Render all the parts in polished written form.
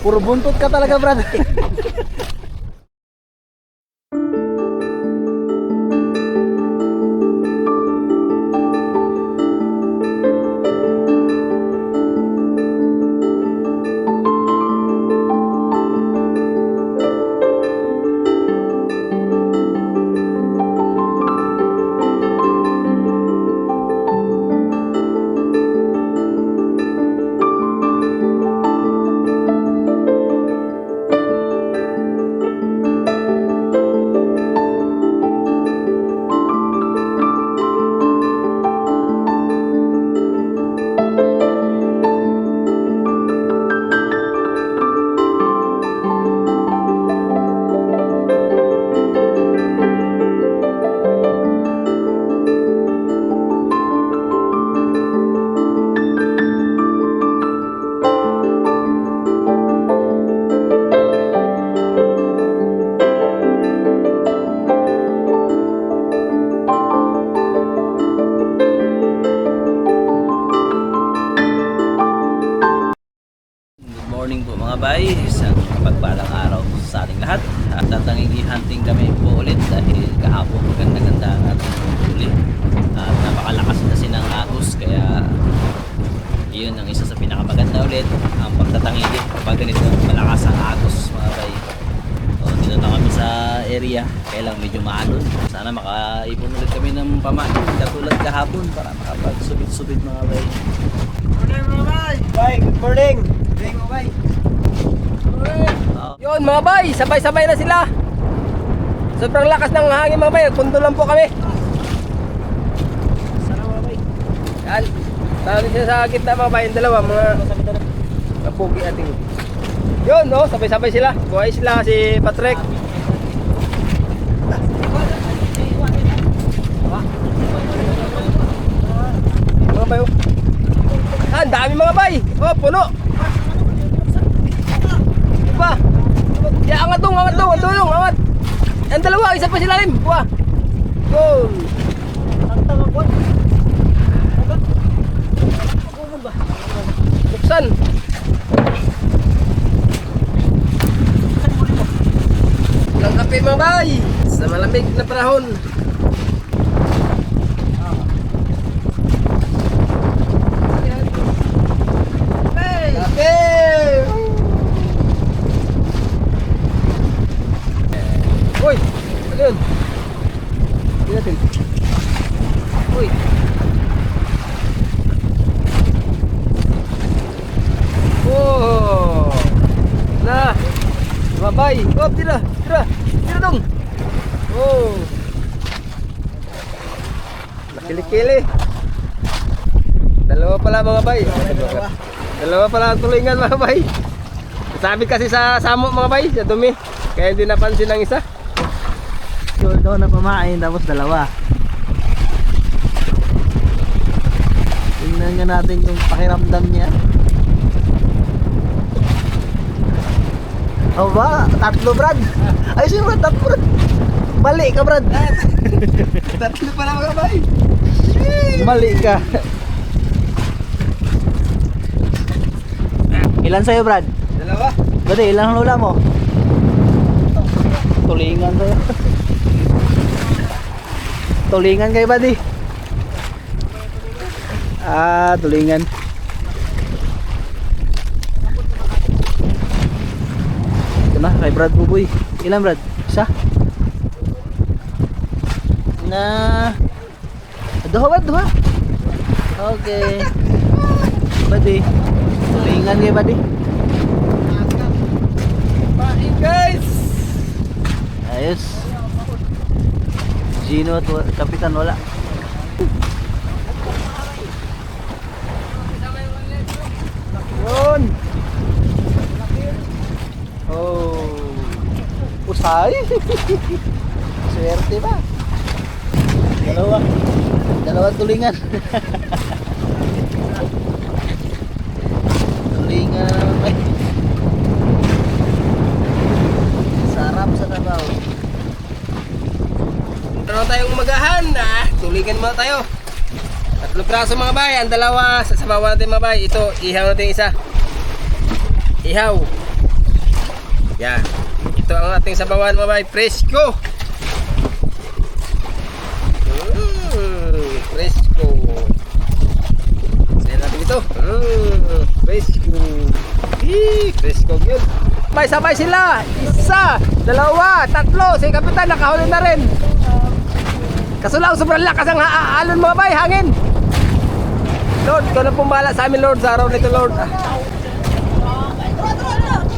Puro buntot ka talaga, Brad. Morning po mga bay, isang pagpalang araw sa ating lahat. At tatangigi hunting kami po ulit dahil kahapon maganda-ganda ang ating huli. At napakalakas kasi ng agos, kaya yun ang isa sa pinakamaganda ulit, ang pagtatangigi kapag ganito malakas ang agos mga bay. So, dito na kami sa area, kaya lang medyo maalon. Sana makaipon ulit kami ng pamain katulad kahapon para makapagsubit-subit mga bay. Morning mga bay! Bay, good morning! Mga bay. Yun mga bay, sabay-sabay na sila. Sobrang lakas ng hangin mga bay, nagpundo lang po kami. Sana mga bay. Yan, tawag sila sa gitna mga bay, yung dalawa, mga pugi ating. Yun no, sabay-sabay sila. Buhay sila si Patrick. Mga bay, oh. Ang dami mga bay. Oh, puno. Ba? Ya, angat dong, angat. Ang dalawa, isa pa sila rin. Wah. Go. Buksan. Lang kape mga bay sa malamig na panahon. Uy, ano yun? Hindi natin. Uy. Oh. Na. Mabay. Oh, tira dong. Oh. Nakili-kili. Dalawa pala mga bay. Dalawa pala ang tulingan mga bay. Sabi kasi sa samo mga bay, sa dumi. Kaya hindi napansin ng isa. Daw na pamain tapos dalawa. Tingnan nga natin yung pakiramdam niya. O ba? Tatlo Brad. Ay sino Brad? Tatlo Brad. Mali ka Brad. Tatlo pala mga bay. Mali ka. Ilan sa'yo Brad? Dalawa. Brad, ilang hula mo? Tulingan sa'yo. Tulingan kayo buddy. Ah, tulingan. Ito na, kay Brad Buboy. Ilan Brad? Isa? Na Duha. Okay. Buddy. Tulingan kayo buddy. Pain guys. Ayos. Gino at Kapitan wala. Yun. Oh. Usay. Swerte ba? Dalawang tulingan. Tulingan na naman ay. Sarap sa trabaho. meron tayong umagahan. Tuligan muna tayo. 3 praso mga bay. Ang dalawa, sasabawan natin mga bay. Ito, ihaw natin isa. Ihaw. Yan. Ito ang ating sabawan mga bay. Presko. Presko. Sayan natin ito. Presko. Presko yun. May sabay sila. 1, 2, 3. Si Kapitan nakahuli na rin. Kaso lang sobrang lakas ang alon mga bay. Hangin. Lord, ikaw na pumbala sa amin Lord. Sa araw nito Lord.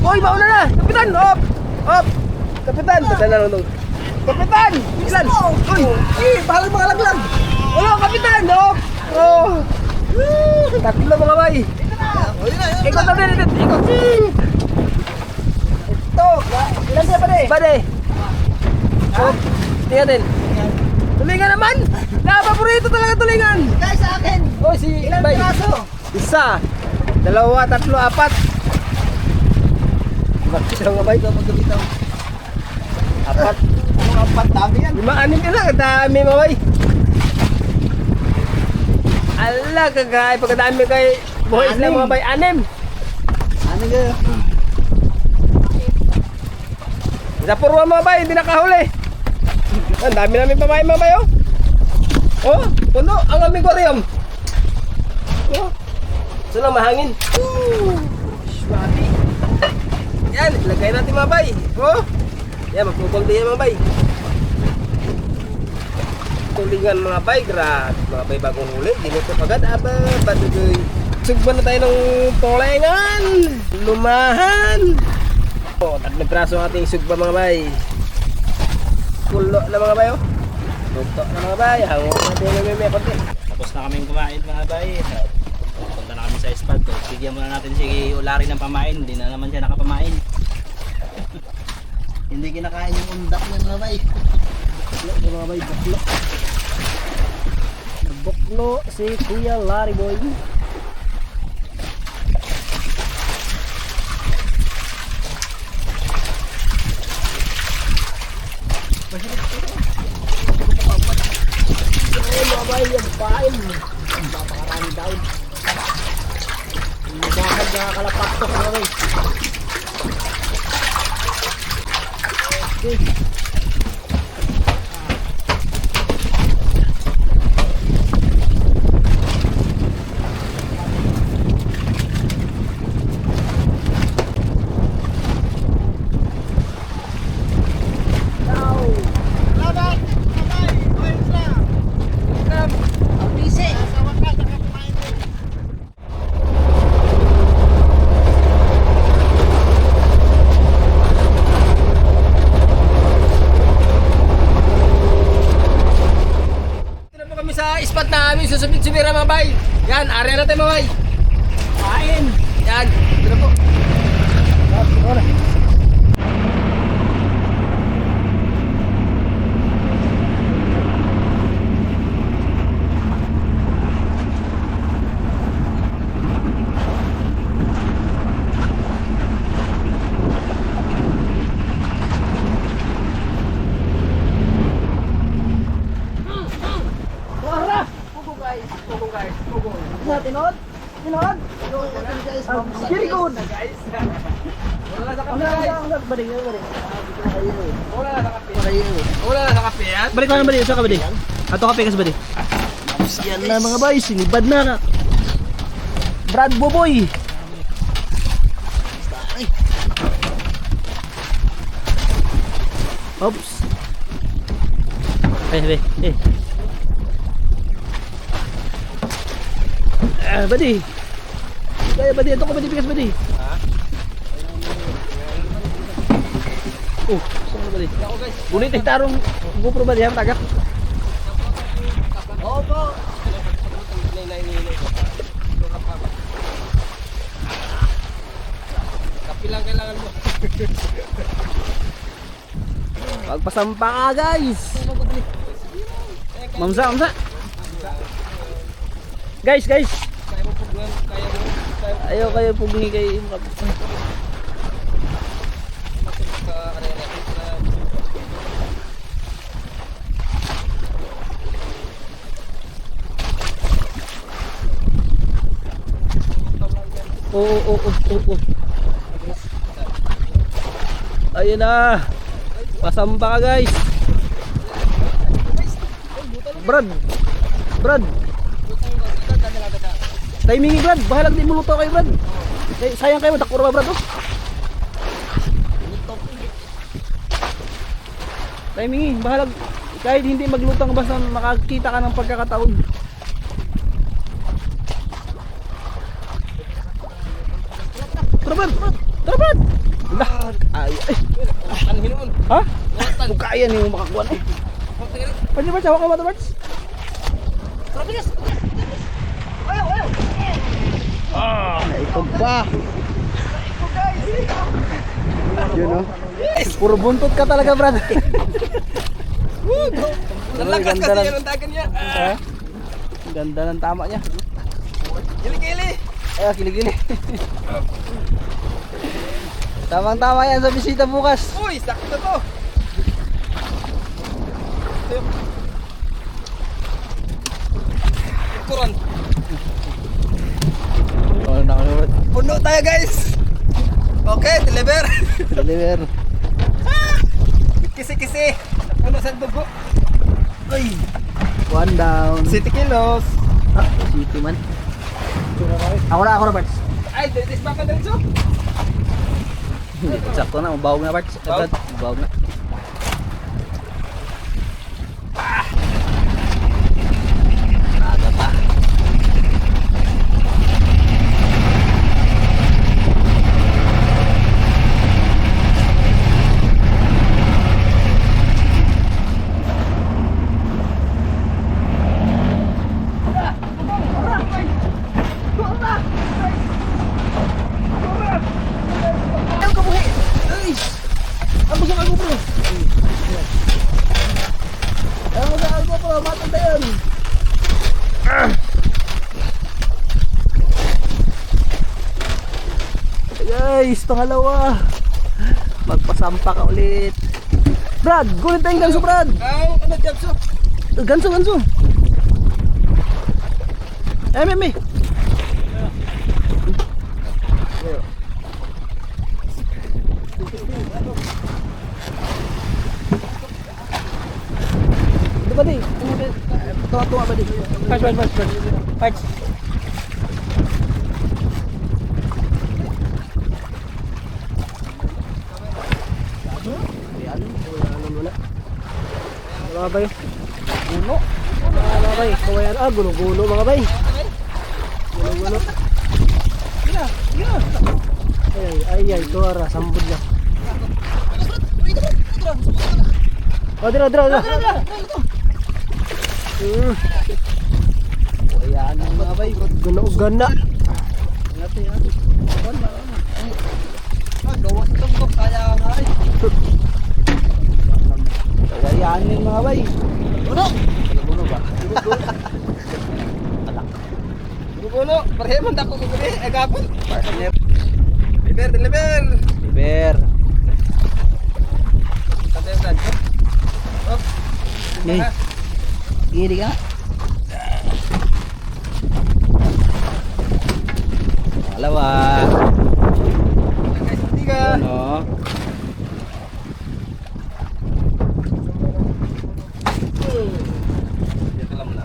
Uy, mauna na. Kapitan. Op. Op. Kapitan. Kapitan na Lord. Kapitan. Ilan? Uy, bahala mga laglag. Wala, Kapitan. Op. Oh. 3 mga bay. Ikot na din. Ikot. Ito. Ilan siya ba de? Bade. Op. Tingnan din. Tulingan naman. Paborito talaga tulingan. Guys, sa akin. Oh, si Ilang Bay. piraso? 1, 2, 3, 4. Bakit ang Bay? Magbitaw. 4. Ang 4 dami yan. 5, 6 ka lang. Dami mga Bay. Ala, kagay. Pagkadami kay buhay sila mga Bay. 6. Ano nga? Sa purwa mga Bay. Hindi nakahuli. Ang dami namin pamain mga Bay. Oh, puno ang aming aquarium. Oh, so lang mahangin. Swabe. Yan, ilagay natin mga bay. Oh, yan, magpupuldi yan mga bay. Tulingan mga bay, grabe. Mga bay bagong huli, ginito agad. Aba, badugoy. Sugban na tayo ng tulingan. Lumahan. Oh, 3 praso ang ating sugba mga bay. Pulo na mga bay, oh. Luto na mga bay, hango natin yung may konti. Tapos na kaming kumain mga bay. Punta na kami sa spot. Bigyan muna natin si Ulari ng pamain. Hindi na naman siya nakapamain. Hindi kinakain yung undak ng labay. Buklo mga bay, buklo. Buklo si Kuya Larry Boy. Mga bay, yung pain. Napakarami daon. Lumahad na kalapatok mga bay. Okay. Spot na kami susubit-subira mga bay. Yan, area natin mga bay. Kain. Yan, ito na po. Tinod? Tinod? Very good. Wala na sa kape guys. Balik. Wala na sa kape. Wala na sa kape yan. Balik ka na bali. Saan ka bali? Ato ka pekas bali. Yan na mga boys, sinibad na. Brad Boboy. Oops. Badi. Kaya badi, ito ko badi pikas badi. Ha? Oh, saan ka badi? Ako guys. Gunit tarong GoPro badi, ang tagak. Opo. Kape lang kailangan mo. Pagpasampa ka guys. Mamsa. Guys. Kaya mo pugnan, kaya mo. Ayaw kayo pugni kay Oo. Ayun na. Pasamba ka guys. Brad. Timing Brad. Bahalag di mo luto kayo Brad. Sayang kayo. Takura ba Brad oh. Timing bahalag. Kahit hindi maglutang basta makakita ka ng pagkakataon. Tara Brad. Ay. Ang hinuon. Ha? Kung kaya niyo makakuha na eh. Pwede ba hawak ka ba Brad? Naipag pa. Yun o. Puro buntot ka talaga Brad. Nalakas Ganda kasi lang. yan ang dagan niya. Ganda ng tama niya. Kili-kili. Ay, kilig-kilig. Tamang-tama yan sa bisita bukas. Uy, sakto to. Kuran. Oh, nakalawat. Puno tayo guys. Okay, deliver. Deliver. Kisi-kisi. Puno sa dugo. Ay. One down. 7 kilos. Ah, city man. Ako na, Parts. Ay, dilis ba ka diretso? Sakto na, mabawag na Parts. Bawag? Mabawag na. Aga pa. Guys, pangalawa. Magpasampa ka ulit. Brad, gulit tayong ganso Brad. Ang ano jabso? Ganso. May. Ito ba di? Tuwa-tuwa ba di? Parts. Mga bay. Gulo. Mga bay. Kawayan. Gulo-gulo mga bay. Gulo-gulo. Ay, tuwara. Sambod na. Dira. Kawayan mga bay. Gana. Ingati. Gawas ito kaya nga ay. Kawayan mga bay. Gulo ba? Gugulo, pareho man dako guguli, ay gapon. Partner. Deliver. Liber. Tatay sa ko. Oh. Nih. Gini ka. Dalawa. Guys, tiga. Ano? Dito lang muna.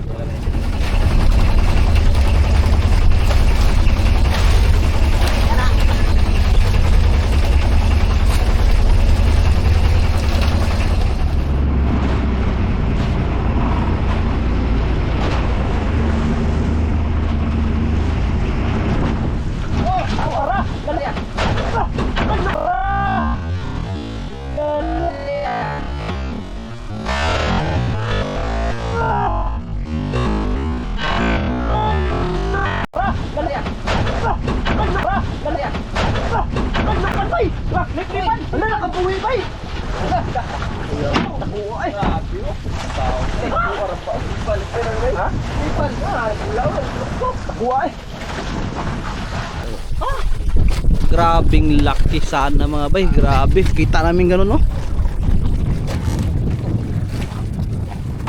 Grabing laki sana mga bay. Grabe. Kita namin ganun no.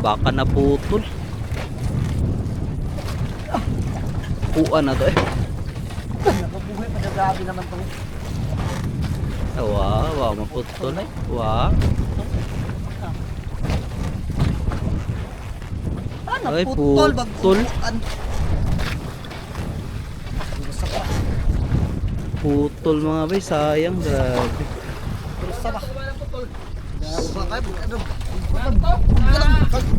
Baka naputol. Puan na to eh. Grabe naman to. Wow, maputol eh. Wow. Ano, Ay, putol, putol. bagpuan. Putol mga bay, sayang, grabe. Pero sa ba? Ano?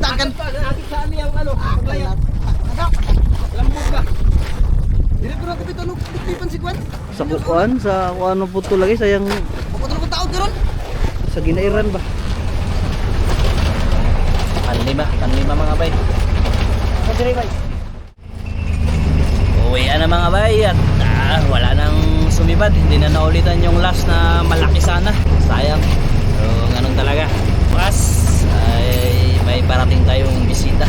Dagan pa, nakakit sa amin ang ano, paglayat. Lambot ba? Dire ko na ko bitaw lipan si Kwan. Sa kuan, sa kung ano putol lagi, sayang Pagod ko tao karon. sa ginairan ba? Panlima mga bay. Sa dire bay. Uwi na mga bay at wala nang sumibad. Hindi na naulitan yung last na malaki sana. Sayang. So ganun talaga. Bukas ay may parating tayong bisita.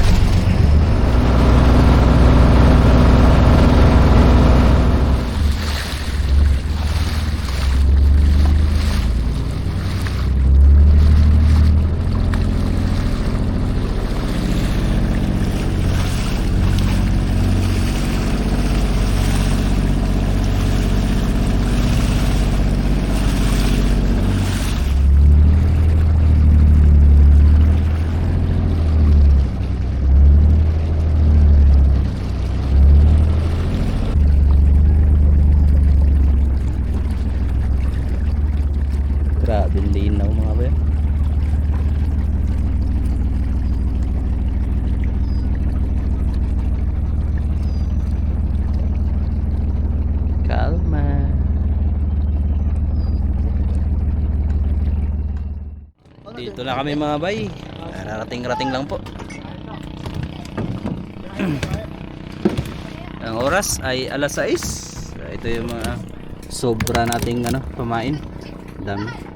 Grabe linaw mga bay. Kalma. Dito na kami mga bay. Narating-rating lang po. Ang oras ay alas 6. Ito yung mga sobra nating ano, pamain. Dami.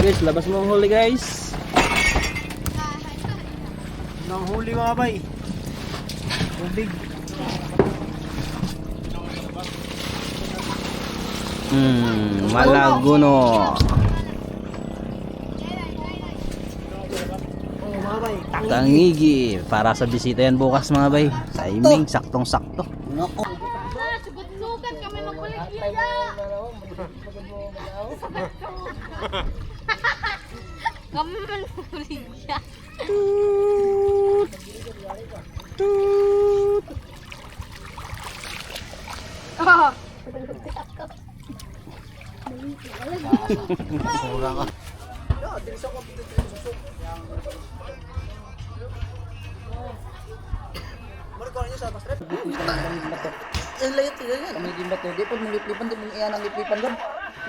Guys, labas mo ang huli guys. Nang huli mga bay. Tubig. Malaguno. Oh mga bay. Tangigi. Para sa bisita yan bukas mga bay. Timing, saktong-sakto. Nako. Sugat kami magkuligya. Kami magkuligya. Ah. Ang layot yun yan. Kami din ba to? Di po mong liplipan, di mong iyan ang liplipan doon.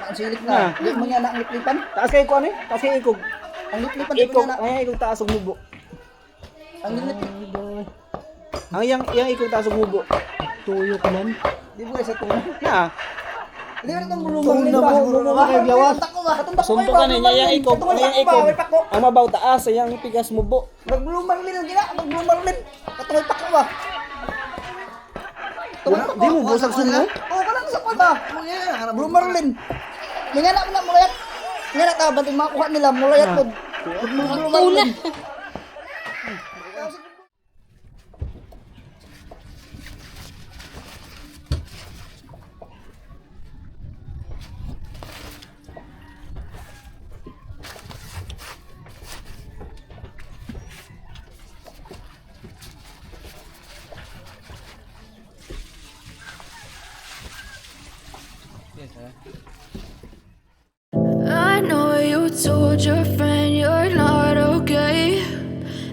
Ang silik na. Di mong iyan ang liplipan. Taas kayo ko ano eh? Taas kayo ikog. Ang liplipan, di Ikog, mong iyan ay ikog taas og mubo. ang liplipan. Ang yang ikog taas og mubo. Tuyo ka man. Di mo sa tuwa. Na. Hindi ka itong bulumang din ba? Bulumang kay Glawas. Sunto ka niya yang ikog, yang ikog. Ang mabaw taas, yang pigas mubo. Magbulumang din ang gina. Magbulumang din. Katungay pa ko ba? Di mo busag sunod? Oo, kalang sa kwa ba? Bloomerlin. Nganak na mulayat. Nganak ka, ba't yung makakuha nila, mulayat po. Bloomerlin. I know you told your friend you're not okay.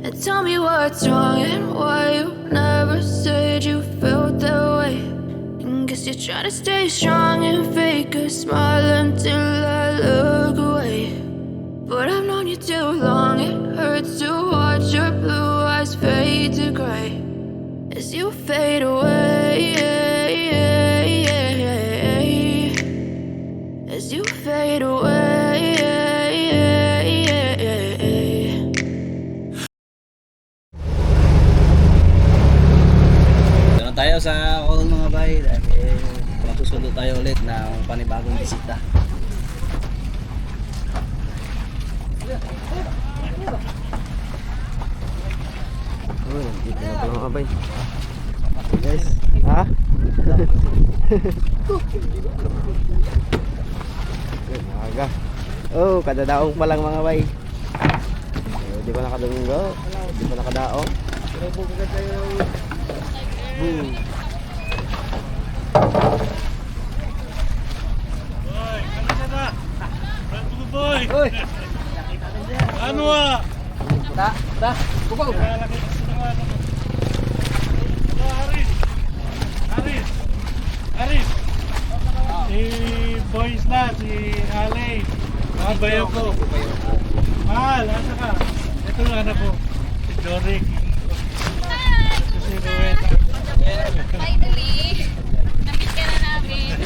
And tell me what's wrong and why you never said you felt that way. And guess you're trying to stay strong and fake a smile until I look away. But I've known you too long, it hurts to watch your blue eyes fade to gray as you fade away. As you fade away. Ito na tayo sa all mga bay dahil masusundo tayo ulit ng panibagong bisita. Dito na pala mga bay. Guys, ha? Aga. Oh, kadadaong pa lang mga bay. Di pa nakadunggo. Di pa nakadaong. Boom. Boy! Uy! Ano ah? Da, bukaw. Aris! Aris! Aris! Si Boys na, si Ale. Mga bayaw ko. Mahal, asa ka? Ito yung anak ko. Si Jorik. Ito si Rowena. Finally, na-meet ka na namin.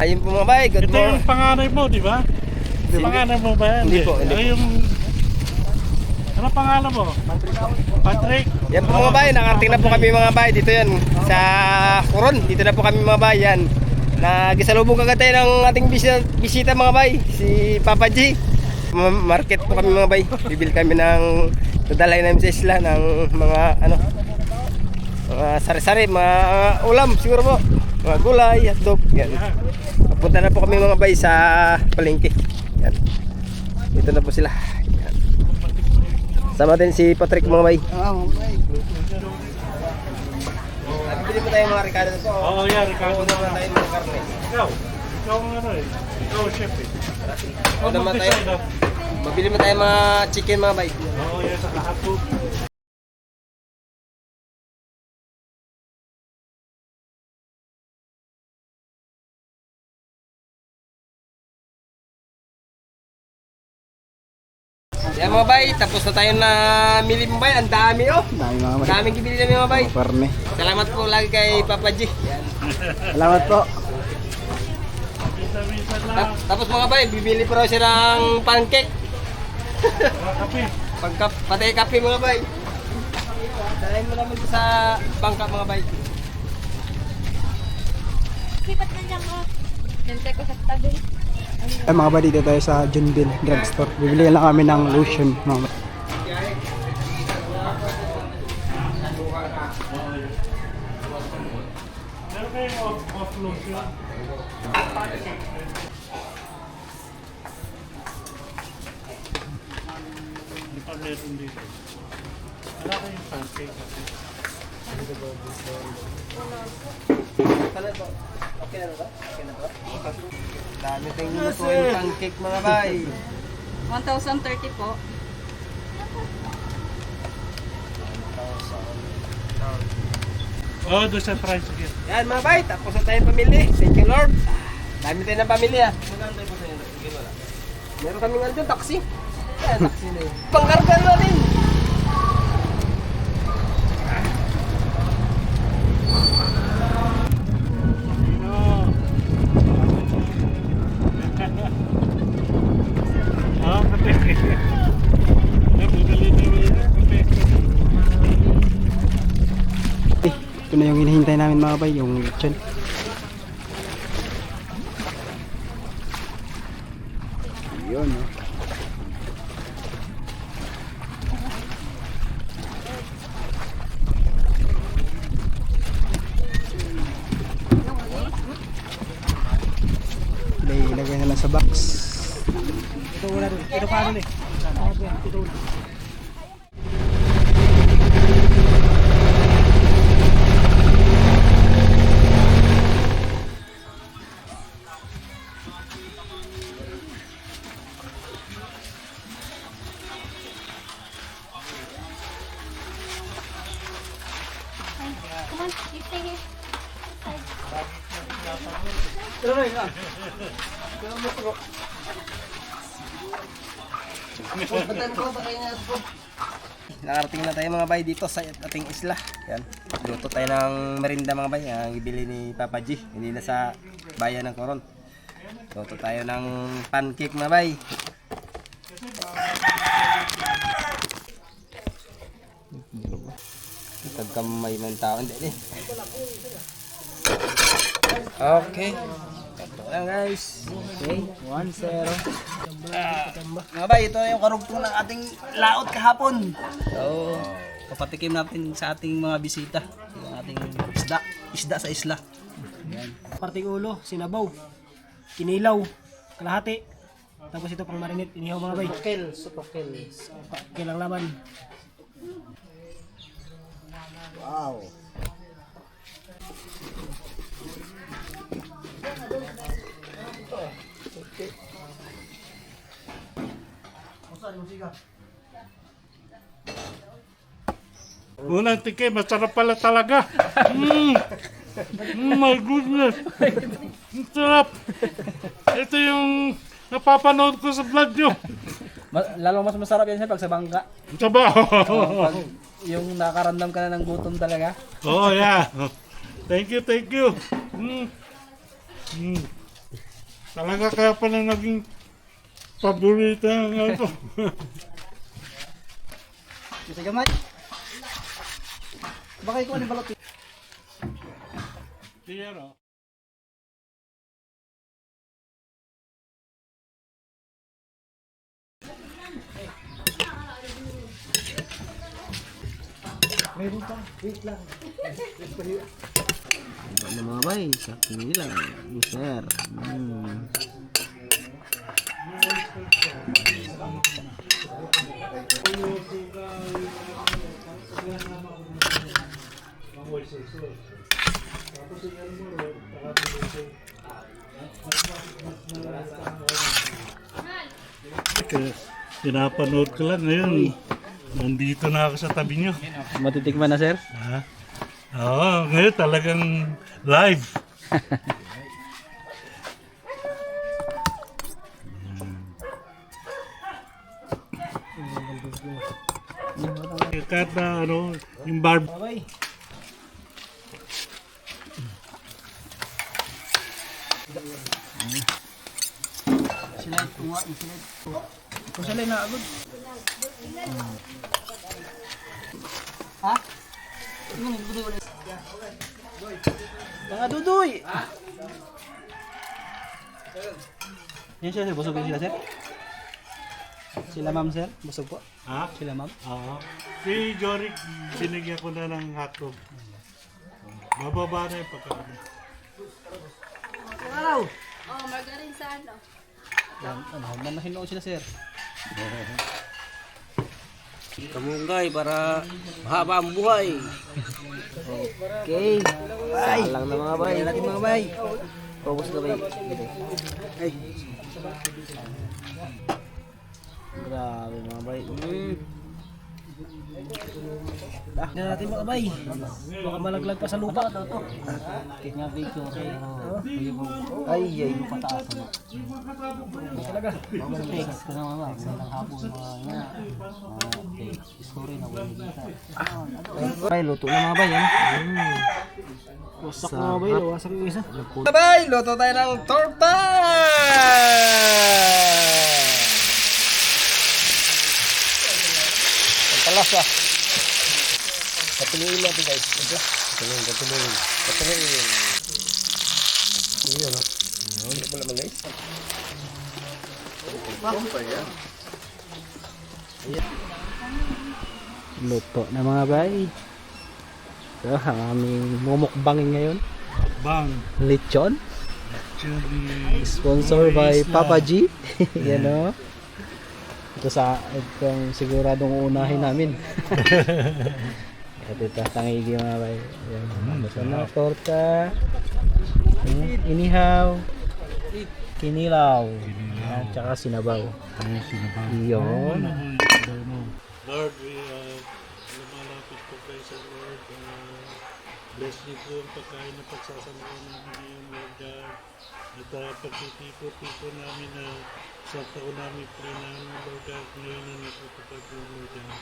Ayun po mga bay, good Ito yung morning. panganay mo, di ba? Panganay mo ba yan? Hindi po, hindi po. Ay, yung... Ano pangalan mo? Patrick? Yan po mga bay, nakarating na po kami mga bay. Dito yan, sa Coron. Dito na po kami mga bay. Yan. Nagisalubong kagad tayo ng ating bisita mga bay. Si Papa G. Market po kami mga bay. Bibili kami ng dadalay namin sa isla ng mga ano, mga sari-sari, mga ulam siguro po. Mga gulay, hotdog. Yan. Papunta na po kami mga bay sa palengke. Yan. Dito na po sila. Yan. Sama din si Patrick mga bay. Bibili mo tayo mga Ricardo po. Oo, yeah, Ricardo Una na. tayo mga karne. Ikaw? Ikaw ang ano eh. Ikaw ang chef eh. Una naman tayo. Mabili mo tayo mga chicken mga bay. Oo, yan sa lahat po. Yan mga bay, tapos na tayo na mili mga bay. Ang dami oh. Dami mga bay. Daming gibili namin mga bay. Karne. Salamat po lagi kay Papa G. Yan. Salamat po. Bisa-bisa lang. Tapos mga bay, bibili po raw siya ng pancake. Mga kape. Patay kape mga bay. Dalahin mo naman ito sa bangka mga bay. Sipat na niya ko. Nantay ko sa tabi. Ay mga bay, dito tayo sa Junville Drugstore. Bibili lang kami ng lotion mga bay. Meron kayong off-load yun? Hindi pa meron dito. Wala kayong pancake kasi. Okay na ba? Okay na ba? Dami tayong lutuin pancake mga bay. 1,030 po. Oo, doon sa tricycle. Yan mga bay, tapos na tayong pamili. Thank you Lord. Dami tayo ng pamili ah. Meron kami nga dyan, taxi. Yan, taxi na yun. Pangkarga natin. Sino? Oo, kape. Nabudali na kape. Ito na yung hinihintay namin mga bay, yung lechon. Yun oh. Ilagay na lang sa box. Ito paano eh? Come on, you stay here. Nakarating na tayo mga bay dito sa ating isla. Yan. Luto tayo ng merinda mga bay. Ang ibili ni Papa G. Hindi na sa bayan ng Coron. Luto tayo ng pancake mga bay. Tagkamay man tao. Hindi. Okay. Ito lang guys. Okay. 1-0. Mga bay, ito yung karugtong ng ating laot kahapon. So, papatikim natin sa ating mga bisita. Yung ating isda sa isla. Parting ulo, sinabaw, kinilaw, kalahati. Tapos ito pang marinate, inihaw mga bay. Pakil ang laman. Wow. Unang tikim, masarap pala talaga. My goodness. Ang sarap. Ito yung napapanood ko sa vlog nyo. Lalo mas masarap yan siya pag sa bangka. Saba. Pag yung nakaramdam ka na ng gutom talaga. Oh, yeah. Thank you, thank you. Talaga kaya pala naging paborito ng ito. Gusto gamay. Baka ikaw ni balot. Tiyero. Iba na mga bay, sa kinilaw, sir. Pinapanood ko lang ngayon. Nandito na ako sa tabi nyo. Matitikman na, sir? Ha? Oo, ngayon talagang live. Kahit na ano, yung barb. Bay. Silay tunga, silay. Kung sila na agad. Ha? Mga dudoy! Yan siya, sir. Busog sila, sir? Sila, ma'am, sir? Busog po? Ha? Sila, ma'am? Oo. Si Jorik, sinigyan ko na ng hotdog. Bababa na yung pagkain. Oh, margarine sa ano? Manahinoon sila, sir. Kamunggay para mahaba ang buhay. Okay. Salang na mga bay. Natin mga bay. Pabos na bay. Ay. Grabe mga bay. Tignan natin mga bay. Baka malaglag pa sa lupa. Kanya video kay Ay, ay. pataas mo. Talaga. Text ko naman ba? Magandang hapon mga nga. Story na wala dito. Bay, luto na mga bay. Wasak na mga bay. Wasak yung isa. Mga bay, luto tayo ng torta! Ang palasa. Patuloyin natin guys. Patuloyin. Yun, no? Hindi po naman guys. Luto na mga bay. So, ang aming mumukbangin ngayon. Bang! Lechon. Actually, Sponsor by Papa G. Yan o. Itong siguradong uunahin namin. At ito, tangigi mga bay. Ito na, torta. Inihaw. Kinilaw. At saka sinabaw. Yun. Lord, we lumalapit po kayo sa Lord. Bless niyo po ang pagkain na pagsasamahan namin ngayon, Lord God. At pagtitipo-tipo namin na sa taon namin plinahan, Lord God, ngayon na natutupad po, Lord God.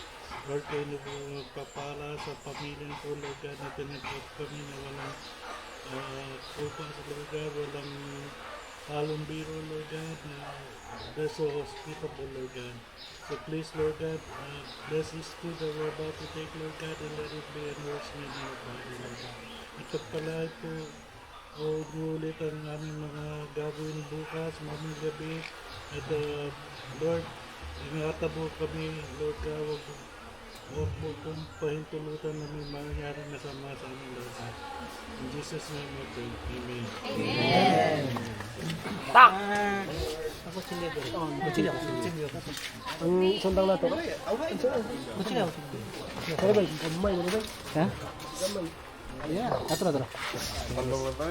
Lord, kayo na po magpapala sa pamilya po, Lord God, na tinagpap kami na walang kupa sa Lord God, walang halong biro, Lord God, na they're so hospitable, Lord God. So please, Lord God, bless this food that we're about to take, Lord God, and let it be a nourishment in our body, Lord God. At pagpalaad po, o ulit ang aming mga gagawin bukas, maming gabi. At Lord, ingatan mo kami, Lord God, huwag Huwag mo kong pahintulutan na may mangyari na sama sa aming lahat. In Jesus' name we pray. Amen. Ang sundang nato. Kaya ba? Kamay na ba? Ha? Kamay. Yeah, ato na. Kandong na tayo.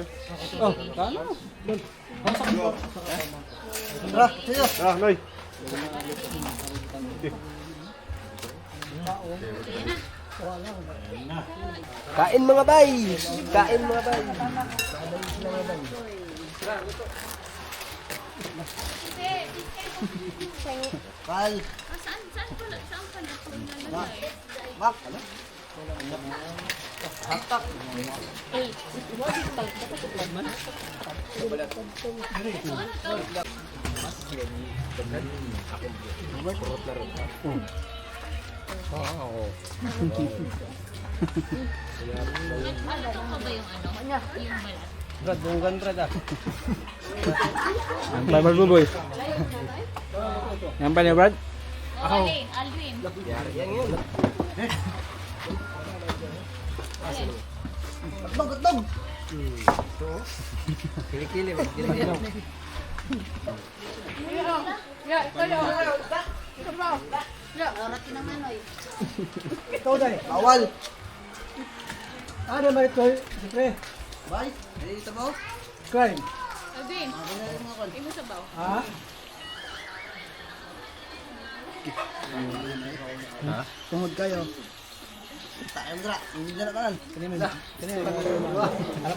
Oh, kano? Tara, sige. Noy. Kain mga bay! Kain mga bay! Kal. Saan ko na? Saan ka na? Mak. Ano ko ba yung ano? Yung balat? Brad, bunggan Brad ah. Bye Brad boy. Yan pa niya Brad? Alin, Alvin. Gutong. Kilikili. Ikaw dai. Bawal. Ano ba ito? Siyempre. Bay. Dito ba? Crime. Alvin, imo sa baw. Ha? Tungod kayo. Tayo dra. Hindi na tanan.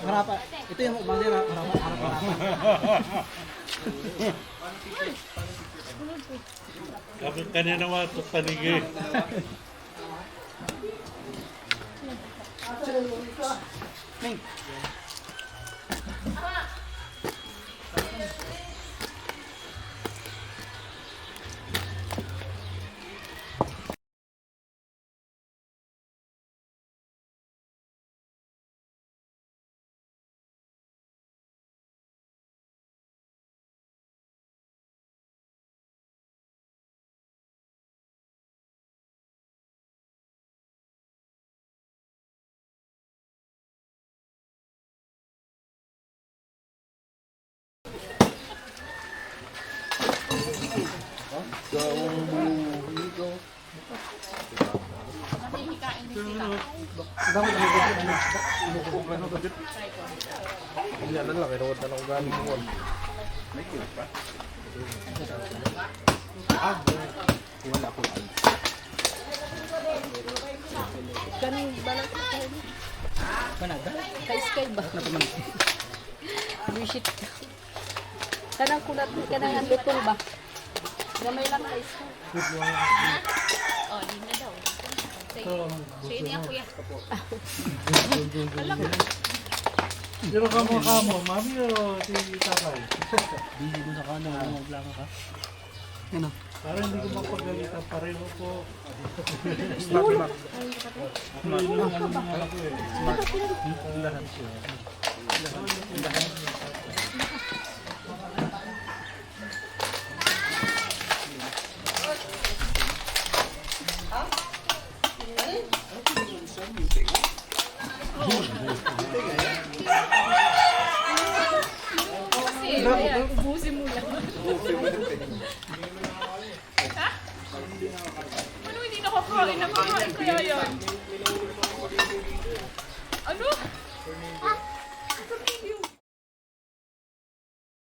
Harap. Ito yung bandera. Harap. Kapag kanina mga panigi. Ka-sky ba? Bullshit. Kanang kulat, kanang ang lutong ba? Gamay lang ka-sky. Oh, di na daw. Sige niya kuya. Pero kamo, mami o si tatay? Hindi ko sa kanan. Maglaka ka. Para hindi ko mapagalitan, pareho po. Ubusin mo lang. Ano hindi nakakain? Nakakain kaya yan?